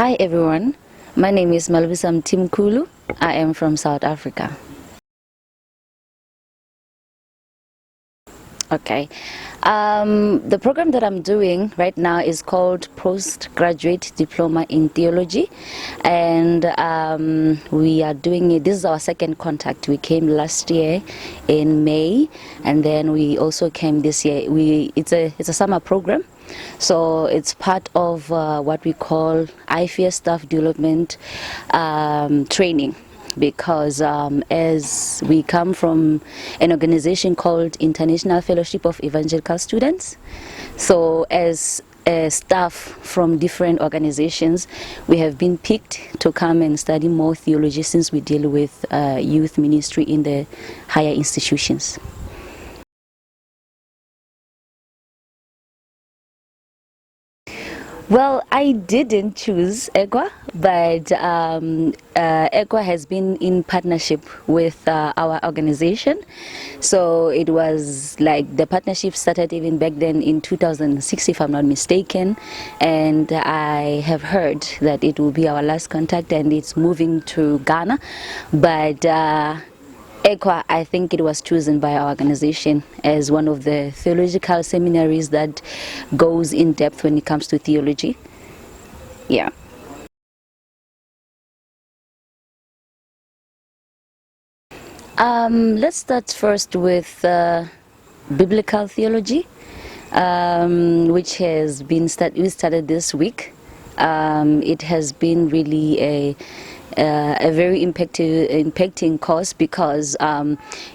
Hi everyone, my name is Malebusa Mthimkhulu. I am from South Africa. Okay, the program that I'm doing right now is called Postgraduate Diploma in Theology, and we are doing it. This is our second contact. We came last year in May, and then we also came this year. It's a summer program. So it's part of what we call IFEA staff development training, because as we come from an organization called International Fellowship of Evangelical Students, so as staff from different organizations, we have been picked to come and study more theology, since we deal with youth ministry in the higher institutions. Well, I didn't choose EGWA, but EGWA has been in partnership with our organization. So it was like the partnership started even back then in 2006, if I'm not mistaken. And I have heard that it will be our last contact, and it's moving to Ghana. But EGWA, I think it was chosen by our organization as one of the theological seminaries that goes in depth when it comes to theology. Yeah. Let's start first with biblical theology, which has been we started this week. It has been really a very impacting course, because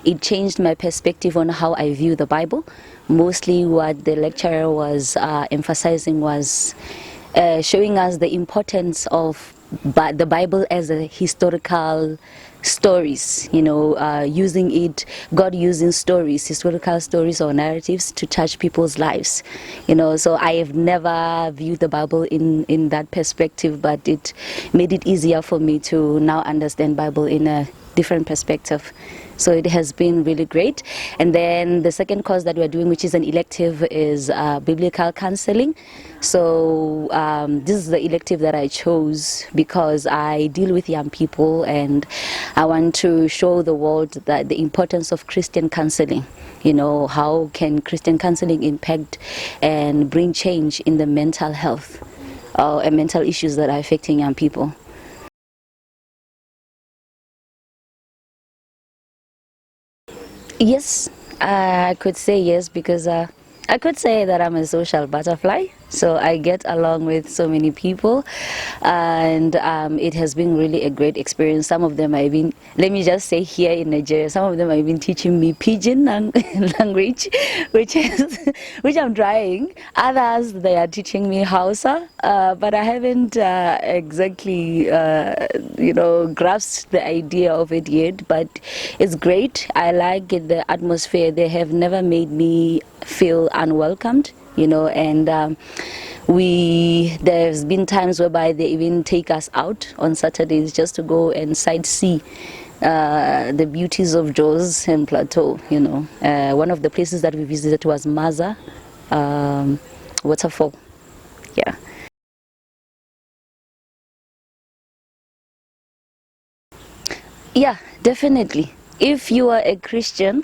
it changed my perspective on how I view the Bible. Mostly what the lecturer was emphasizing was showing us the importance of the Bible as a historical stories, using it, God using stories, historical stories or narratives to touch people's lives, so I have never viewed the Bible in that perspective, but it made it easier for me to now understand Bible in a different perspective. So it has been really great. And then the second course that we're doing, which is an elective, is biblical counseling. So this is the elective that I chose because I deal with young people, and I want to show the world that the importance of Christian counseling. How can Christian counseling impact and bring change in the mental health and mental issues that are affecting young people. Yes, I could say yes, because I could say that I'm a social butterfly, so I get along with so many people, and it has been really a great experience. Some of them have been, let me just say here in Nigeria, some of them have been teaching me pidgin language, which I'm trying. Others, they are teaching me Hausa, but I haven't exactly grasped the idea of it yet, but it's great. I like it, the atmosphere. They have never made me feel unwelcomed, and there's been times whereby they even take us out on Saturdays just to go and sightsee the beauties of Jos and Plateau. One of the places that we visited was Maza waterfall. Yeah. Yeah, definitely. If you are a Christian,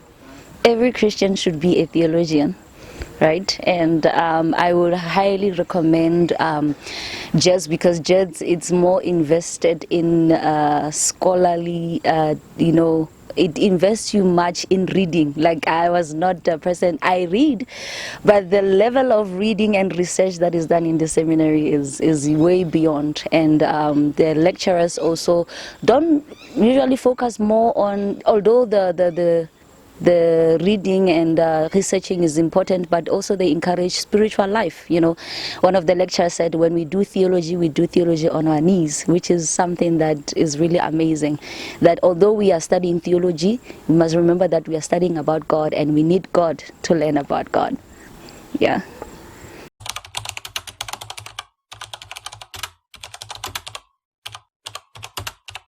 every Christian should be a theologian, right? And I would highly recommend JEDS, because JEDS, it's more invested in scholarly, it invests you much in reading. Like, I was not a person, I read, but the level of reading and research that is done in the seminary is way beyond. And the lecturers also don't usually focus more on, although the reading and researching is important, but also they encourage spiritual life. One of the lecturers said, when we do theology on our knees, which is something that is really amazing. That although we are studying theology, we must remember that we are studying about God, and we need God to learn about God. Yeah.